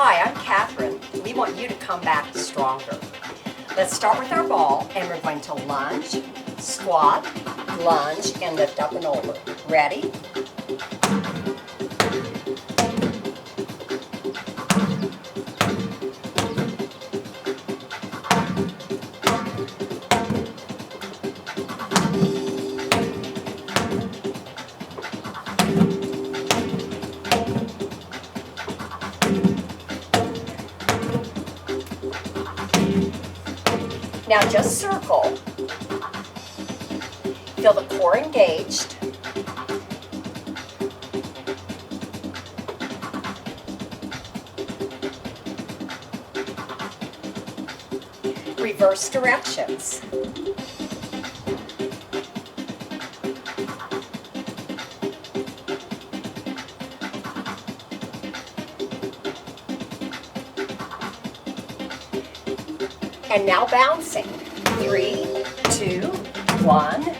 Hi, I'm Kathryn. We want you to come back stronger. Let's start with our ball, and we're going to lunge, squat, lunge, and lift up and over. Ready? Now just circle. Feel the core engaged. Reverse directions. And now bouncing. 3, 2, 1.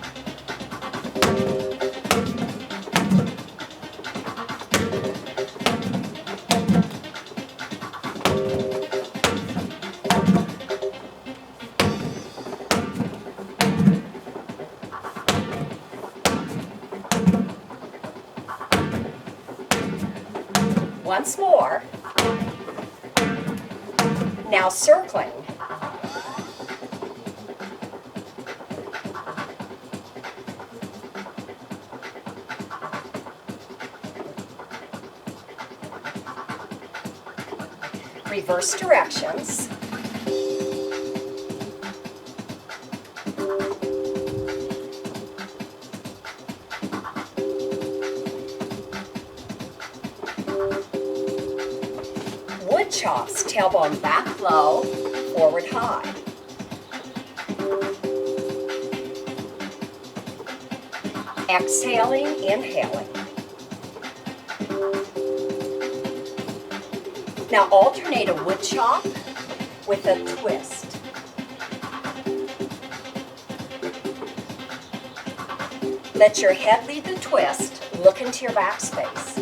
Once more. Now circling. Reverse directions. Wood chops, tailbone back low, forward high. Exhaling, inhaling. Now alternate a wood chop with a twist. Let your head lead the twist. Look into your backspace.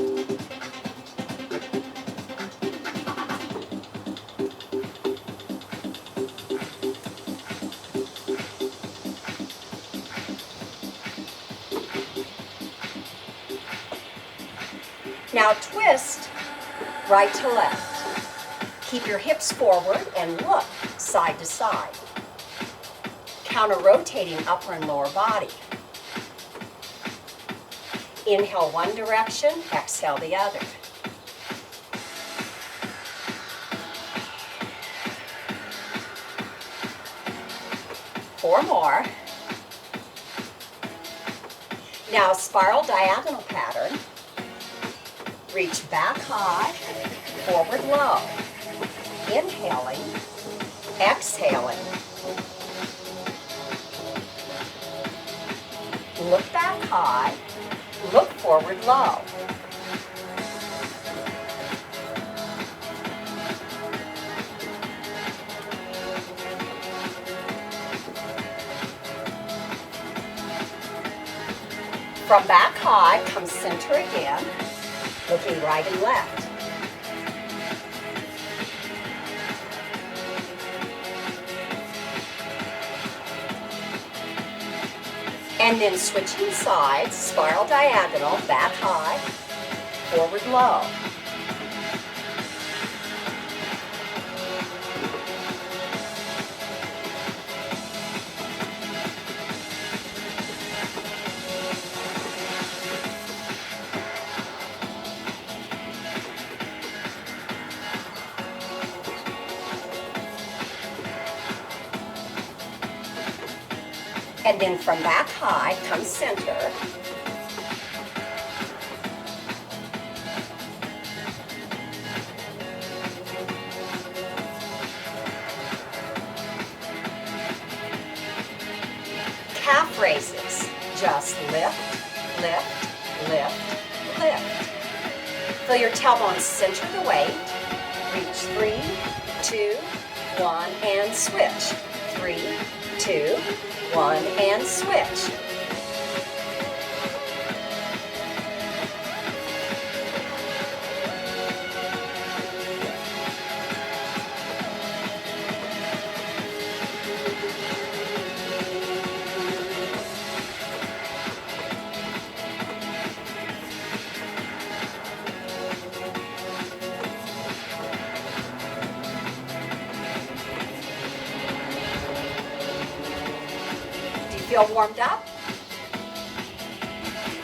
Now twist right to left. Keep your hips forward and look side to side. Counter-rotating upper and lower body. Inhale one direction, exhale the other. Four more. Now spiral diagonal pattern. Reach back high, forward low. Inhaling, exhaling. Look back high, look forward low. From back high, come center again, looking right and left. And then switching sides, spiral diagonal, back high, forward low. And then from back high, come center. Calf raises. Just lift, lift, lift, lift. Feel your tailbone center the weight. Reach 3, 2, 1, and switch. 3, 2, 1, and switch. Feel warmed up?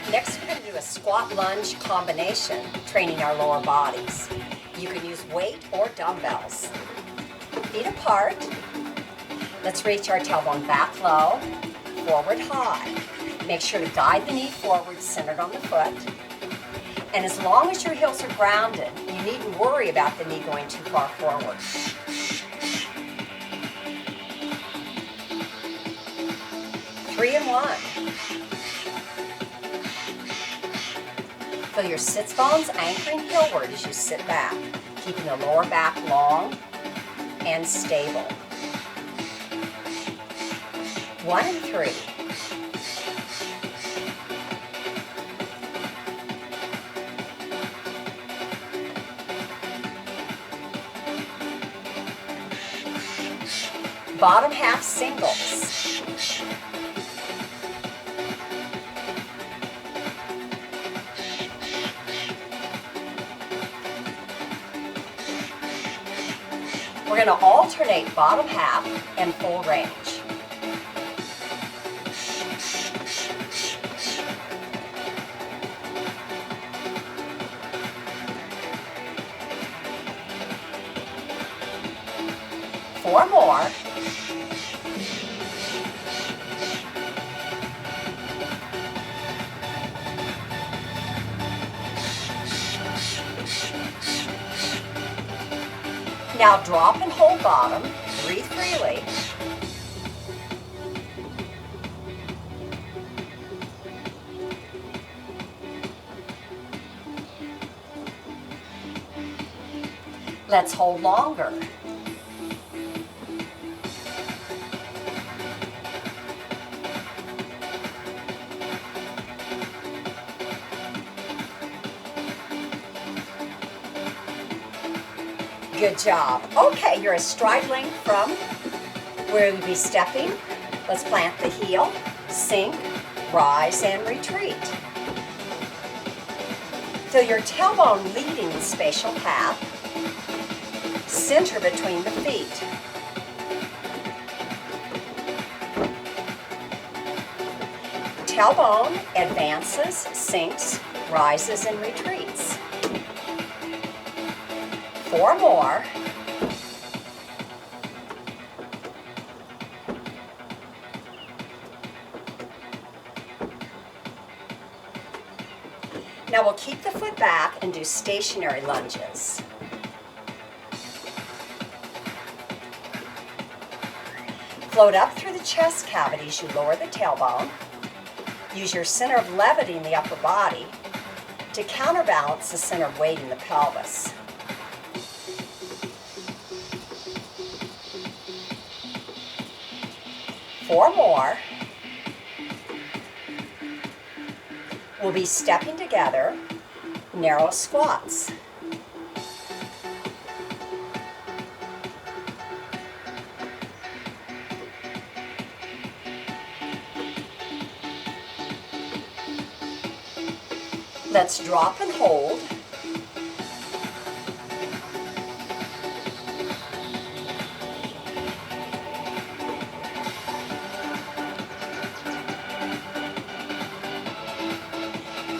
Next, we're going to do a squat lunge combination, training our lower bodies. You can use weight or dumbbells. Feet apart. Let's reach our tailbone back low, forward high. Make sure to guide the knee forward, centered on the foot. And as long as your heels are grounded, you needn't worry about the knee going too far forward. 3 and 1. Feel your sits bones anchoring heelward as you sit back, keeping the lower back long and stable. 1 and 3. Bottom half singles. We're going to alternate bottom half and full range. Four more. Now drop and hold bottom, breathe freely. Let's hold longer. Good job. Okay, you're a stride length from where you'd be stepping. Let's plant the heel, sink, rise, and retreat. Feel your tailbone leading the spatial path. Center between the feet. Tailbone advances, sinks, rises, and retreats. 4 more. Now we'll keep the foot back and do stationary lunges. Float up through the chest cavity as you lower the tailbone. Use your center of levity in the upper body to counterbalance the center of weight in the pelvis. 4 more. We'll be stepping together, narrow squats. Let's drop and hold.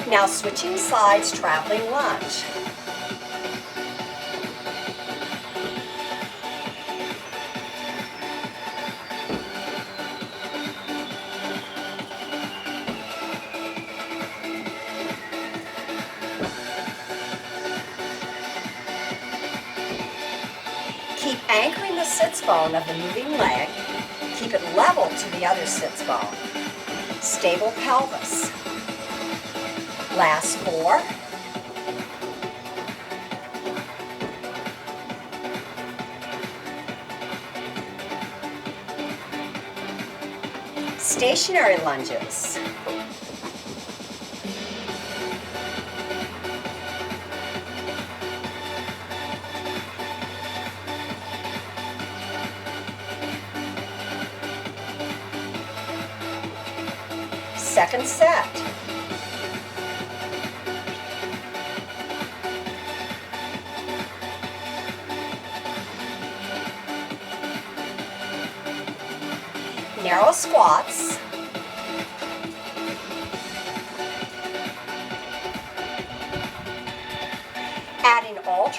Now switching sides, traveling lunge. Keep anchoring the sits bone of the moving leg. Keep it level to the other sits bone. Stable pelvis. Last 4. Stationary lunges. Second set. Narrow squats.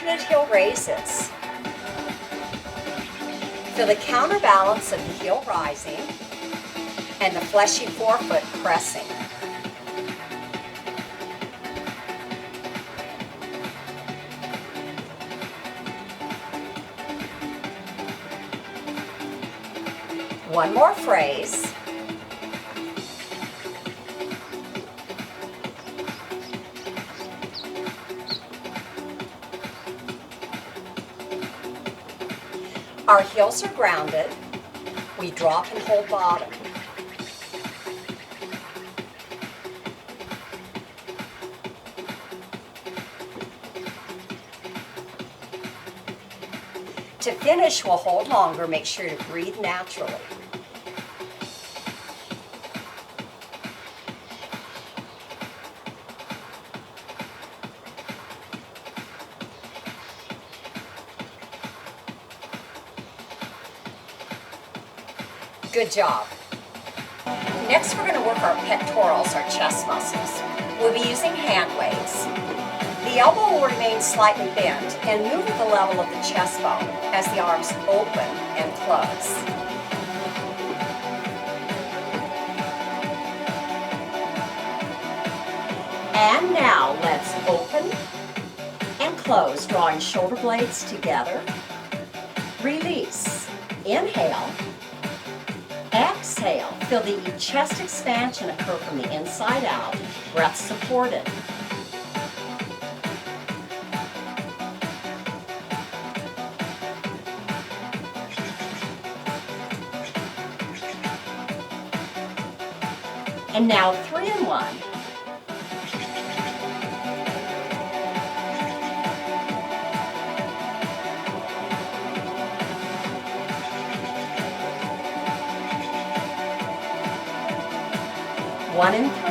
alternate heel raises. Feel the counterbalance of the heel rising and the fleshy forefoot pressing. One more phrase. Our heels are grounded. We drop and hold bottom. To finish, we'll hold longer. Make sure to breathe naturally. Good job. Next, we're going to work our pectorals, our chest muscles. We'll be using hand weights. The elbow will remain slightly bent and move at the level of the chest bone as the arms open and close. And now let's open and close, drawing shoulder blades together. Release. Inhale. Exhale. Feel the chest expansion occur from the inside out. Breath supported. And now 3 and 1. One and 3.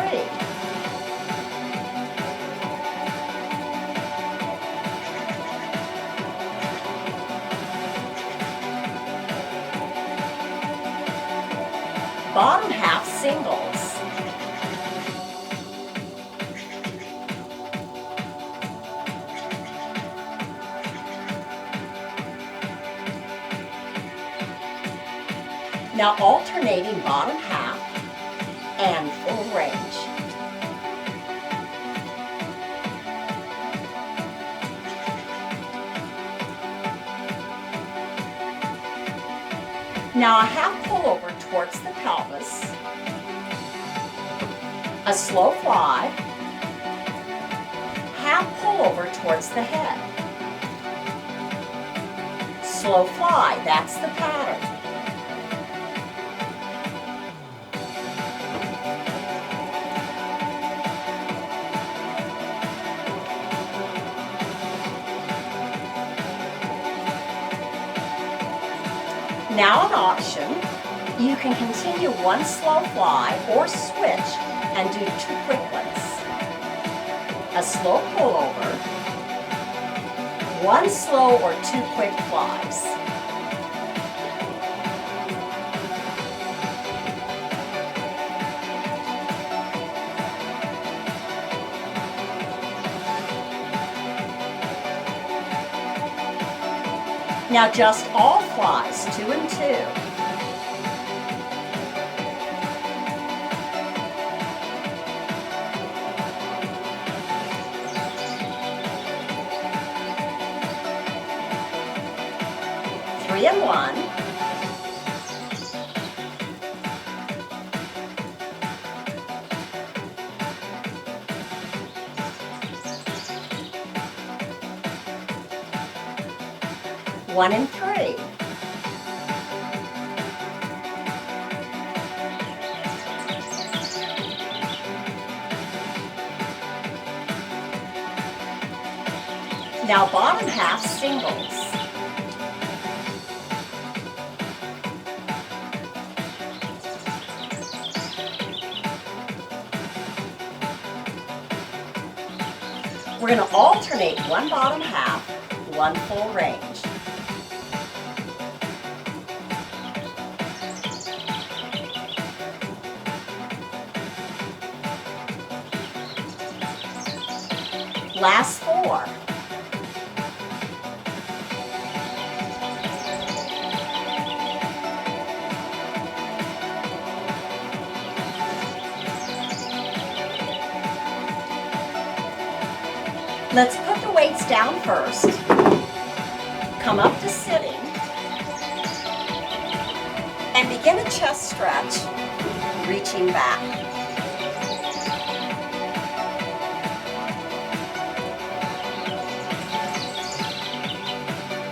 Bottom half singles. Now alternating bottom half and full range. Now a half pullover towards the pelvis, a slow fly, half pullover towards the head, slow fly, that's the pattern. Now an option, you can continue one slow fly or switch and do 2 quick ones. A slow pullover, 1 slow or 2 quick flies. Now just all flies, 2 and 2. Three and 1. One and 3. Now bottom half singles. We're going to alternate one bottom half, one full range. Last 4. Let's put the weights down first. Come up to sitting. And begin a chest stretch, reaching back.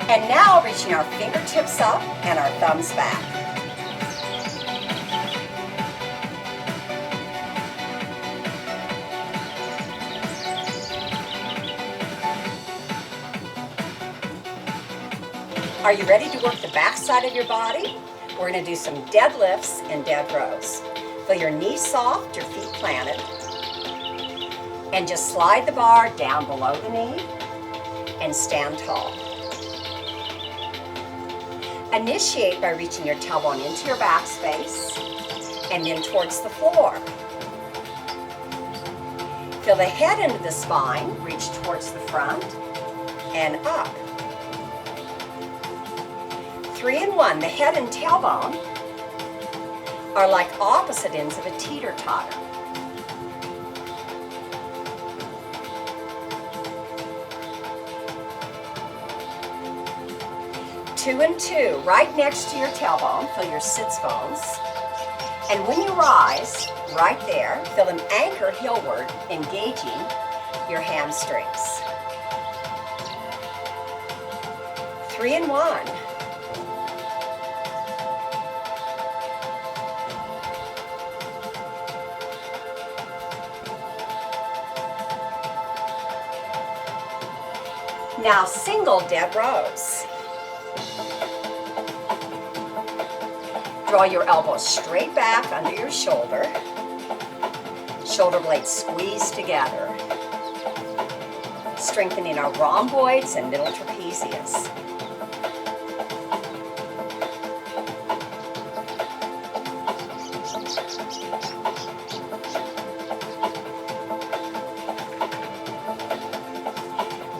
And now reaching our fingertips up and our thumbs back. Are you ready to work the back side of your body? We're going to do some deadlifts and dead rows. Feel your knees soft, your feet planted. And just slide the bar down below the knee and stand tall. Initiate by reaching your tailbone into your back space and then towards the floor. Feel the head into the spine, reach towards the front and up. 3 and 1, the head and tailbone are like opposite ends of a teeter-totter. 2 and 2, right next to your tailbone, feel your sits bones. And when you rise, right there, feel an anchor heelward, engaging your hamstrings. 3 and 1. Now single dead rows. Draw your elbows straight back under your shoulder. Shoulder blades squeeze together. Strengthening our rhomboids and middle trapezius.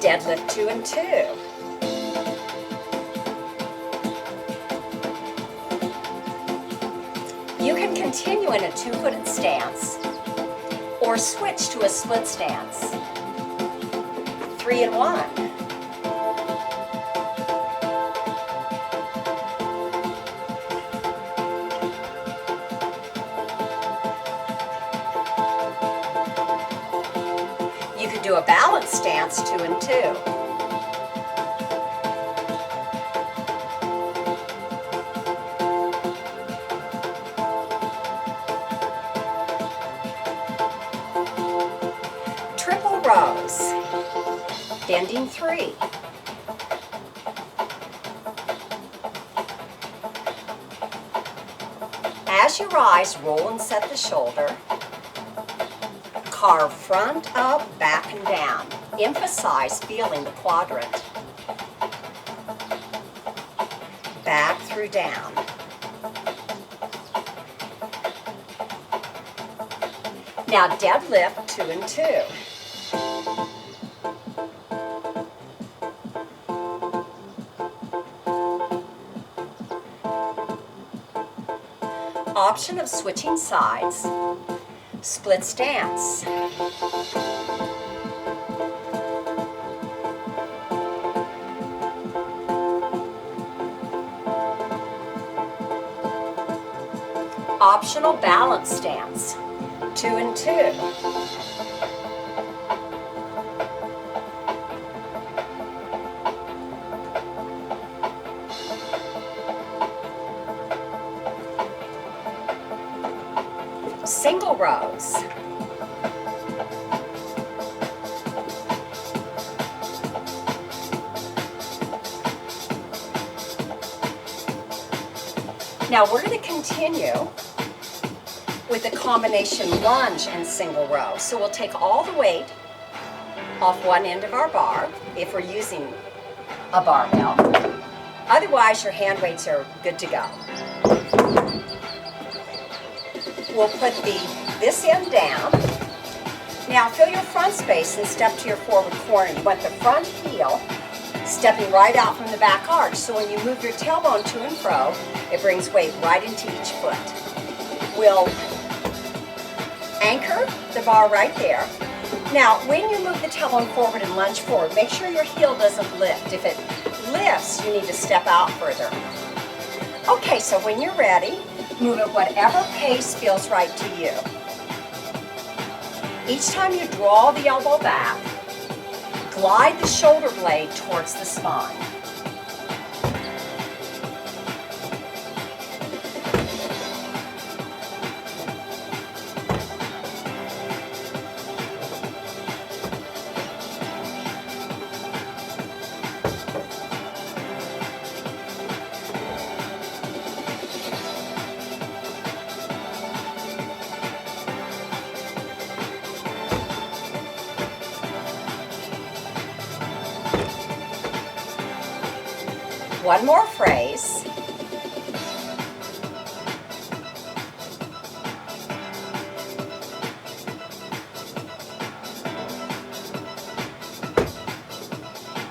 Deadlift 2 and 2. You can continue in a two-footed stance or switch to a split stance. 3 and 1. You could do a balance stance 2 and 2. Triple rows, bending 3. As you rise, roll and set the shoulder. Carve front up, back and down. Emphasize feeling the quadrant. Back through down. Now deadlift 2 and 2. Option of switching sides. Split stance. Optional balance stance. 2 and 2. Single rows. Now we're going to continue with the combination lunge and single row. So we'll take all the weight off one end of our bar if we're using a barbell. Otherwise, your hand weights are good to go. We'll put this end down. Now feel your front space and step to your forward corner. You want the front heel stepping right out from the back arch. So when you move your tailbone to and fro, it brings weight right into each foot. We'll anchor the bar right there. Now, when you move the tailbone forward and lunge forward, make sure your heel doesn't lift. If it lifts, you need to step out further. Okay, so when you're ready, move at whatever pace feels right to you. Each time you draw the elbow back, glide the shoulder blade towards the spine. One more phrase.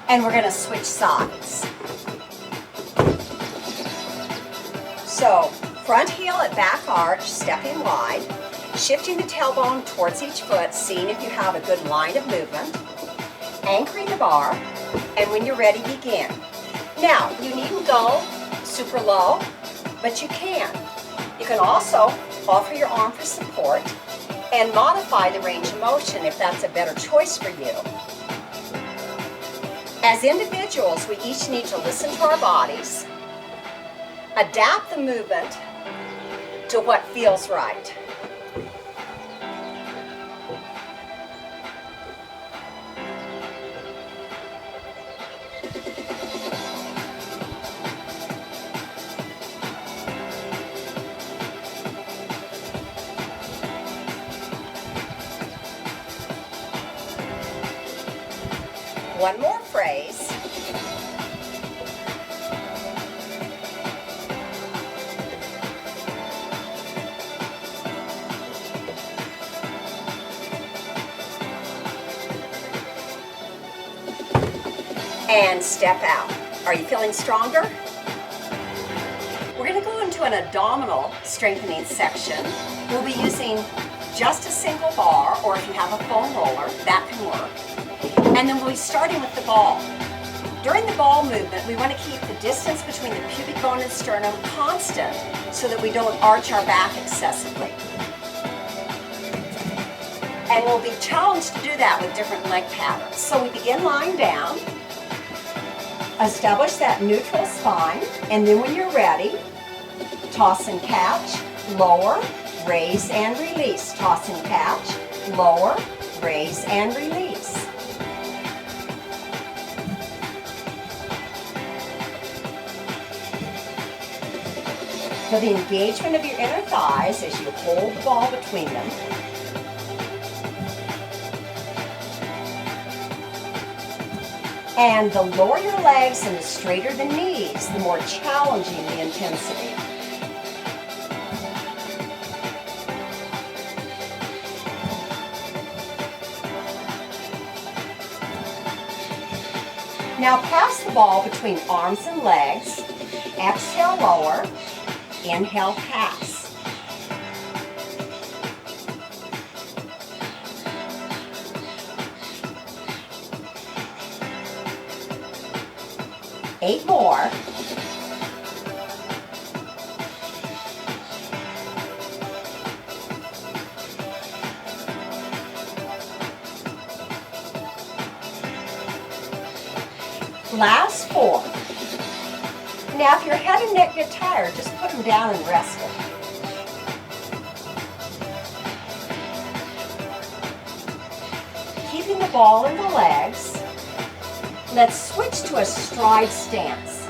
And we're going to switch sides. So, front heel at back arch, stepping wide, shifting the tailbone towards each foot, seeing if you have a good line of movement, anchoring the bar, and when you're ready, begin. Now, you needn't go super low, but you can. You can also offer your arm for support and modify the range of motion if that's a better choice for you. As individuals, we each need to listen to our bodies, adapt the movement to what feels right. One more phrase. And step out. Are you feeling stronger? We're going to go into an abdominal strengthening section. We'll be using just a single bar, or if you have a foam roller, that can work. And then we'll be starting with the ball. During the ball movement, we want to keep the distance between the pubic bone and sternum constant so that we don't arch our back excessively. And we'll be challenged to do that with different leg patterns. So we begin lying down, establish that neutral spine, and then when you're ready, toss and catch, lower, raise and release. Toss and catch, lower, raise and release. Feel the engagement of your inner thighs as you hold the ball between them. And the lower your legs and the straighter the knees, the more challenging the intensity. Now pass the ball between arms and legs. Exhale, lower. Inhale, pass. Eight more. Last four. Now, if your head and neck get tired, just put them down and rest them. Keeping the ball in the legs, let's switch to a stride stance.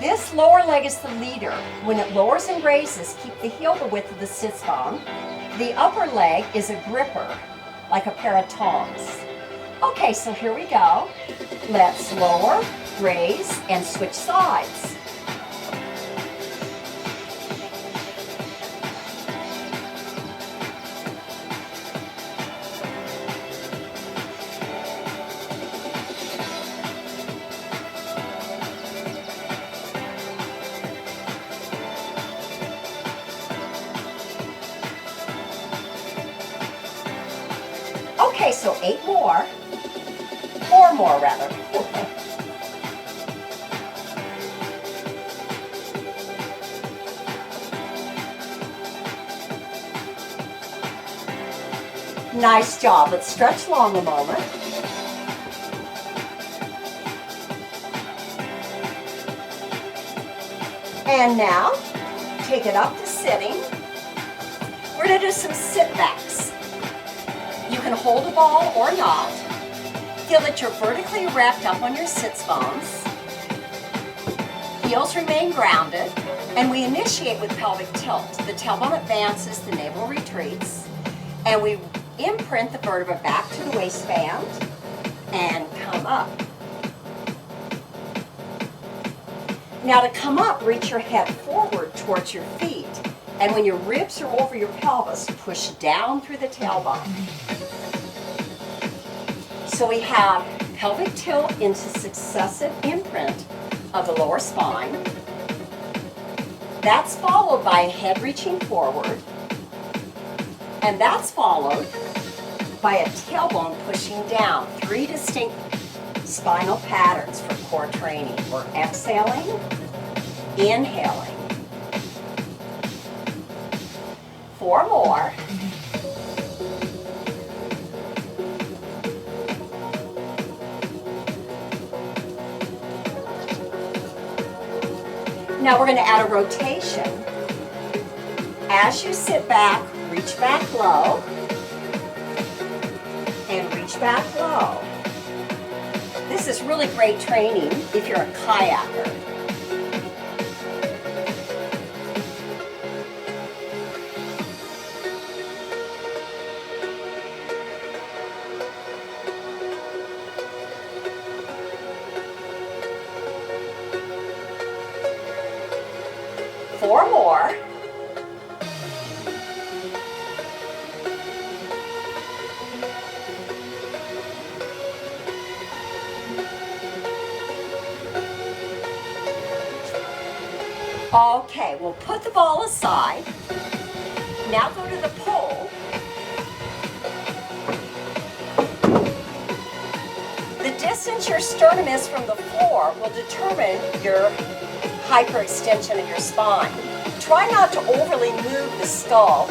This lower leg is the leader. When it lowers and raises, keep the heel the width of the sits bone. The upper leg is a gripper, like a pair of tongs. Okay, so here we go. Let's lower, raise, and switch sides. So 8 more, 4 more rather. Nice job. Let's stretch long a moment. And now, take it up to sitting. We're going to do some sit-backs. You can hold a ball or not. Feel that you're vertically wrapped up on your sits bones. Heels remain grounded. And we initiate with pelvic tilt. The tailbone advances, the navel retreats, and we imprint the vertebra back to the waistband and come up. Now to come up, reach your head forward towards your feet. And when your ribs are over your pelvis, push down through the tailbone. So we have pelvic tilt into successive imprint of the lower spine. That's followed by a head reaching forward. And that's followed by a tailbone pushing down. 3 distinct spinal patterns for core training. We're exhaling, inhaling. 4 more. Now we're going to add a rotation. As you sit back, reach back low, and reach back low. This is really great training if you're a kayaker. Four more. Okay, we'll put the ball aside. Now go to the pole. The distance your sternum is from the floor will determine your hyperextension of your spine. Try not to overly move the skull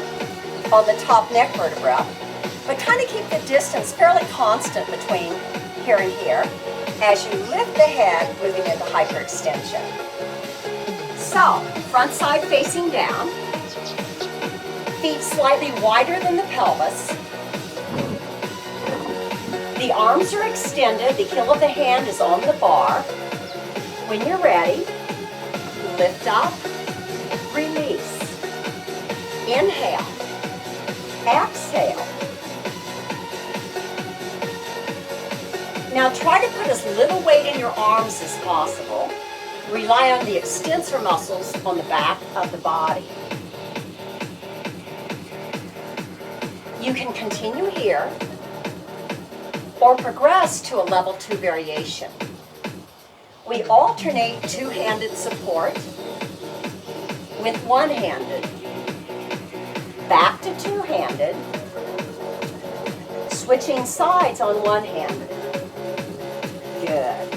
on the top neck vertebra, but kind of keep the distance fairly constant between here and here as you lift the head, moving into hyperextension. So, front side facing down, feet slightly wider than the pelvis. The arms are extended, the heel of the hand is on the bar. When you're ready, lift up, release, inhale, exhale. Now try to put as little weight in your arms as possible. Rely on the extensor muscles on the back of the body. You can continue here or progress to a level 2 variation. We alternate two-handed support with one-handed. Back to two-handed. Switching sides on one-handed. Good.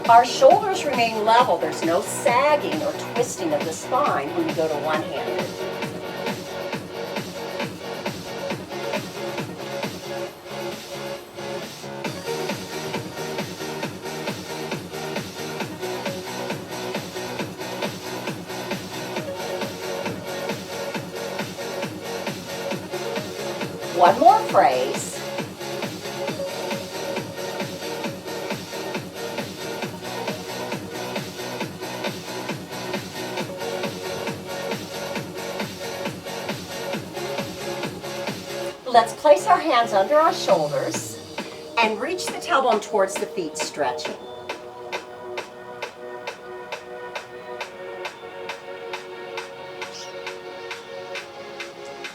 Our shoulders remain level. There's no sagging or twisting of the spine when we go to one-handed. One more phrase. Let's place our hands under our shoulders and reach the tailbone towards the feet, stretching.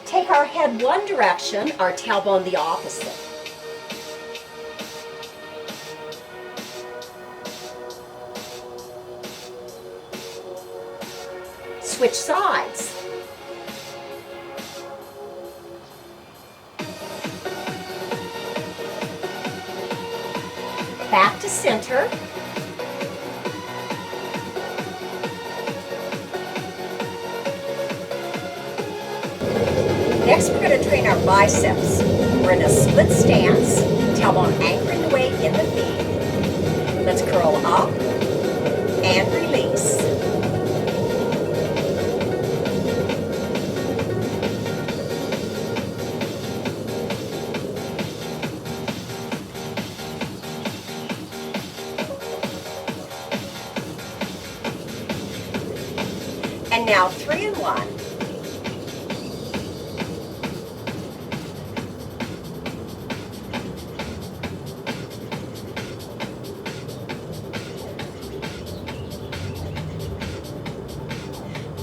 Take our head one direction, our tailbone the opposite. Switch sides. Back to center. Next, we're going to train our biceps. We're in a split stance, tailbone anchoring the weight in the feet. Let's curl up and release. And now 3 and 1.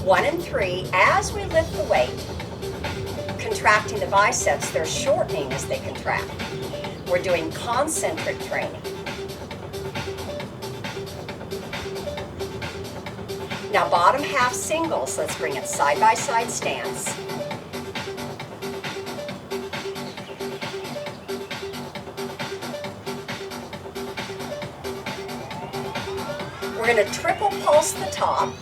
One and 3, as we lift the weight, contracting the biceps, they're shortening as they contract. We're doing concentric training. Now bottom half singles, let's bring it side by side stance. We're going to triple pulse the top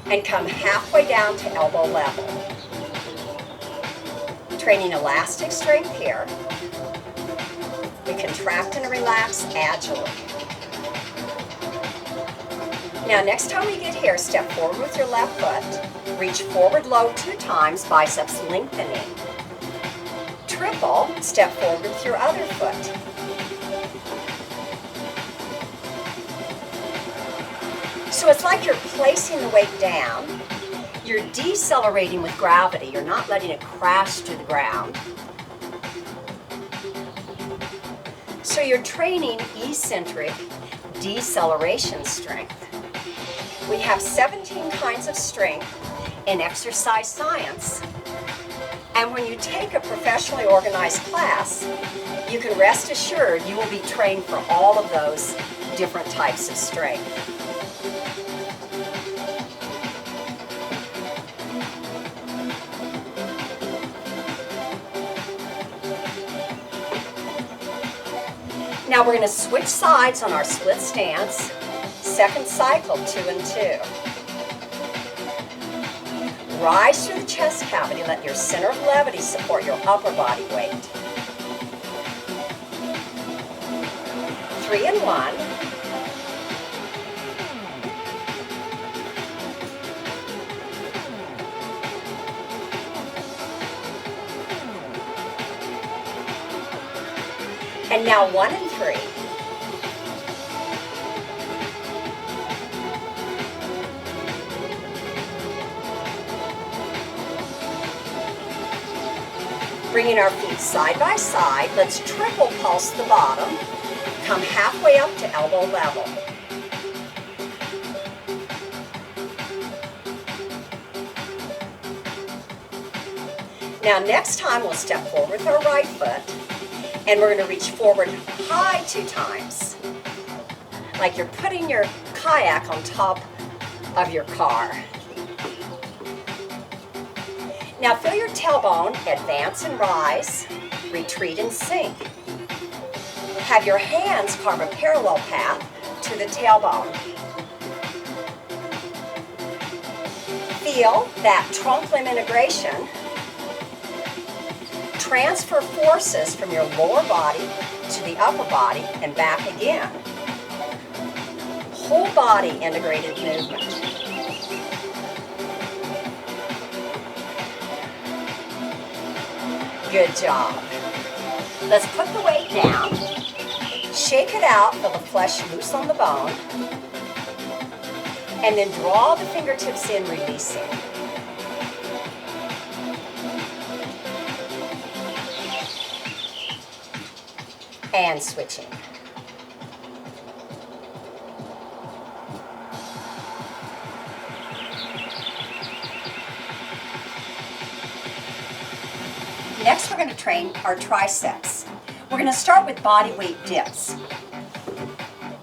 and come halfway down to elbow level. Training elastic strength here. We contract and relax agilely. Now next time we get here, step forward with your left foot. Reach forward low 2 times, biceps lengthening. Triple, step forward with your other foot. So it's like you're placing the weight down, you're decelerating with gravity, you're not letting it crash to the ground. So you're training eccentric deceleration strength. We have 17 kinds of strength in exercise science, and when you take a professionally organized class, you can rest assured you will be trained for all of those different types of strength. Now we're going to switch sides on our split stance. Second cycle, 2 and 2. Rise through the chest cavity. Let your center of levity support your upper body weight. 3 and 1. And now 1 and 3. Bringing our feet side by side, let's triple pulse the bottom. Come halfway up to elbow level. Now next time we'll step forward with our right foot. And we're going to reach forward high 2 times, like you're putting your kayak on top of your car. Now feel your tailbone advance and rise, retreat and sink. Have your hands carve a parallel path to the tailbone. Feel that trunk limb integration. Transfer forces from your lower body to the upper body and back again. Whole body integrated movement. Good job. Let's put the weight down. Shake it out, feel the flesh loose on the bone. And then draw the fingertips in, releasing. And switching. Next, we're going to train our triceps. We're going to start with body weight dips.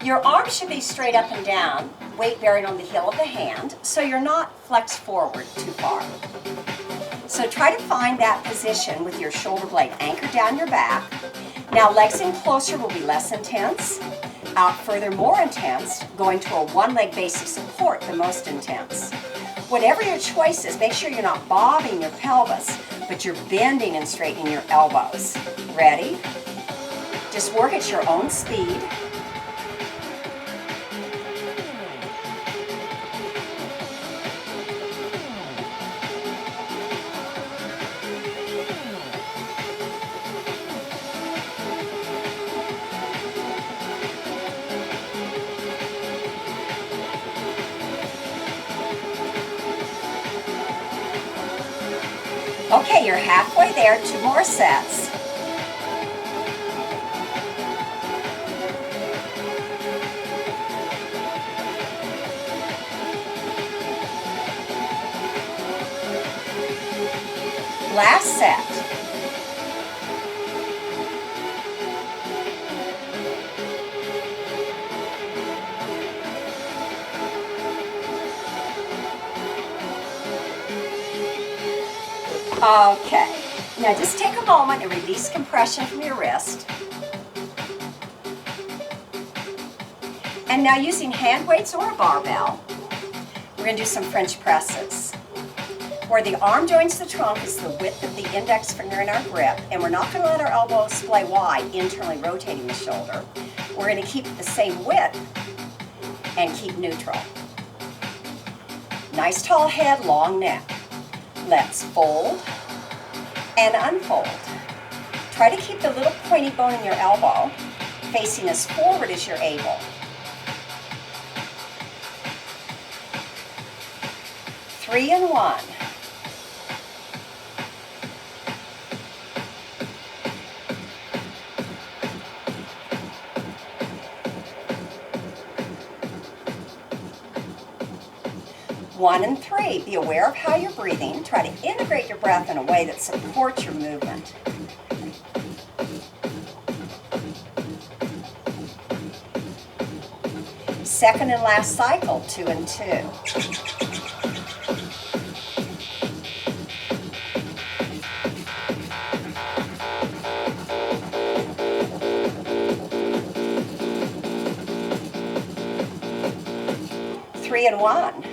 Your arms should be straight up and down, weight bearing on the heel of the hand, so you're not flexed forward too far. So try to find that position with your shoulder blade anchored down your back. Now legs in closer will be less intense. Out further, more intense, going to a one-leg basic support, the most intense. Whatever your choice is, make sure you're not bobbing your pelvis, but you're bending and straightening your elbows. Ready? Just work at your own speed. Okay, you're halfway there, 2 more sets. Last set. Okay, now just take a moment and release compression from your wrist. And now using hand weights or a barbell, we're going to do some French presses. Where the arm joins the trunk is the width of the index finger in our grip, and we're not going to let our elbows splay wide, internally rotating the shoulder. We're going to keep it the same width and keep neutral. Nice tall head, long neck. Let's fold and unfold. Try to keep the little pointy bone in your elbow facing as forward as you're able. Three and one. One and three. Be aware of how you're breathing. Try to integrate your breath in a way that supports your movement. Second and last cycle, 2 and 2. Three and one.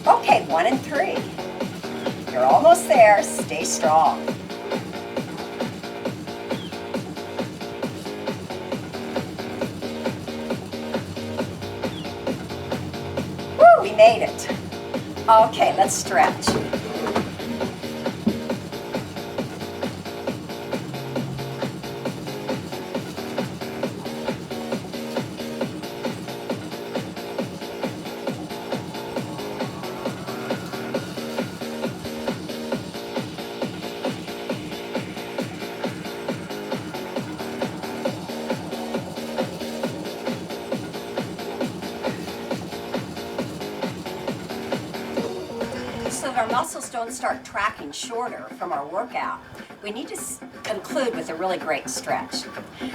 Okay, 1 and 3. You're almost there. Stay strong. Woo, we made it. Okay, let's stretch. So that our muscles don't start tracking shorter from our workout, we need to conclude with a really great stretch.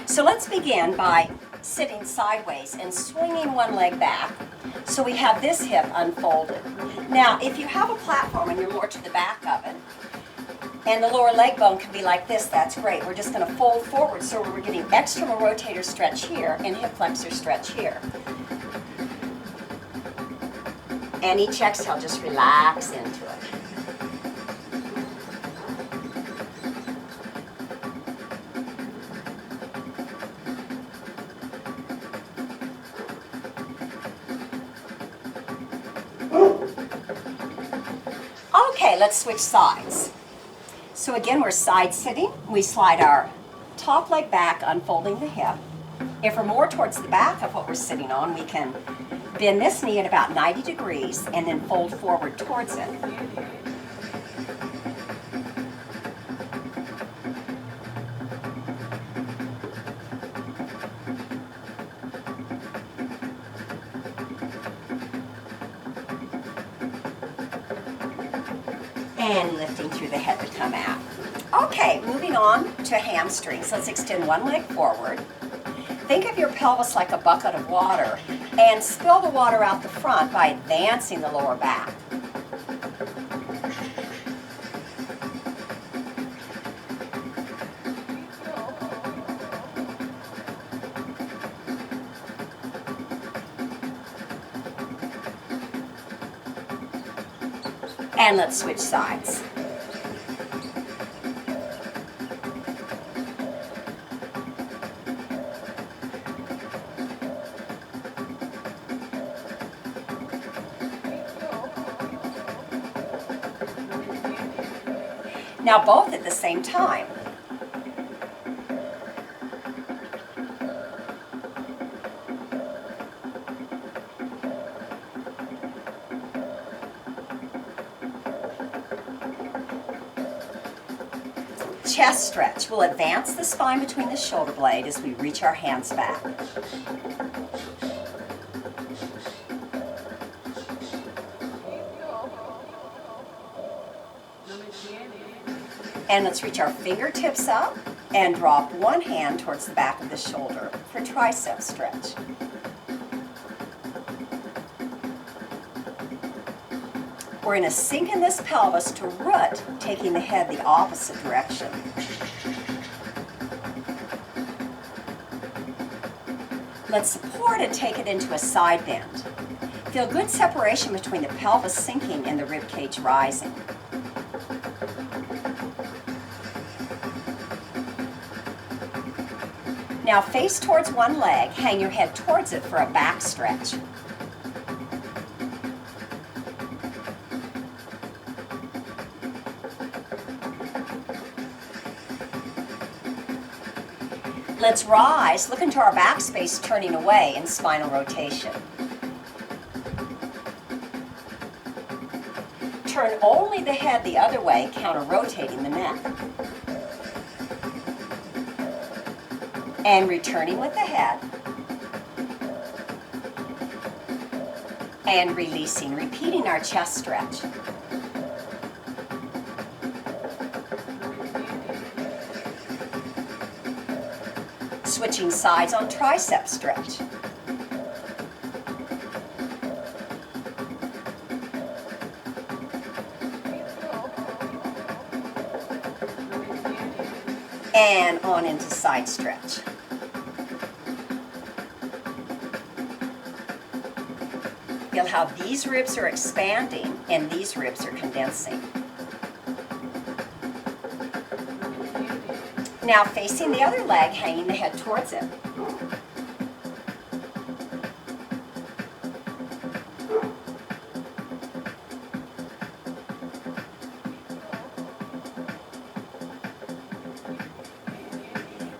So let's begin by sitting sideways and swinging one leg back so we have this hip unfolded. Now, if you have a platform and you're more to the back of it, and the lower leg bone can be like this, that's great. We're just going to fold forward so we're getting external rotator stretch here and hip flexor stretch here. And each exhale, just relax into it. Okay, let's switch sides. So again, we're side sitting. We slide our top leg back, unfolding the hip. If we're more towards the back of what we're sitting on, we can bend this knee at about 90 degrees and then fold forward towards it. And lifting through the head to come out. Okay, moving on to hamstrings. Let's extend one leg forward. Think of your pelvis like a bucket of water and spill the water out the front by advancing the lower back. And let's switch sides. Now both at the same time. Chest stretch. We'll advance the spine between the shoulder blade as we reach our hands back. And let's reach our fingertips up and drop one hand towards the back of the shoulder for tricep stretch. We're going to sink in this pelvis to root, taking the head the opposite direction. Let's support and take it into a side bend. Feel good separation between the pelvis sinking and the rib cage rising. Now face towards one leg, hang your head towards it for a back stretch. Let's rise, look into our back space, turning away in spinal rotation. Turn only the head the other way, counter-rotating the neck. And returning with the head. And releasing, repeating our chest stretch. Switching sides on tricep stretch. And on into side stretch. Feel how these ribs are expanding and these ribs are condensing. Now facing the other leg, hanging the head towards it.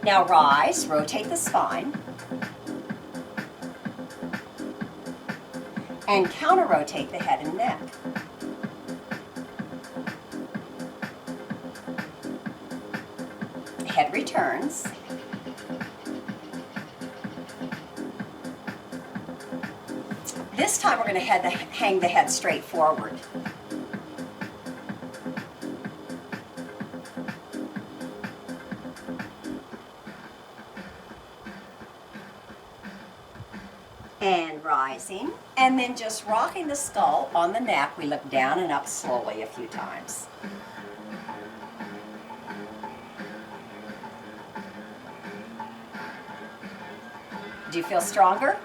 Now rise, rotate the spine, and counter-rotate the head and neck. Head returns. This time we're going to hang the head straight forward. And rising, and then just rocking the skull on the neck. We look down and up slowly a few times. Do you feel stronger?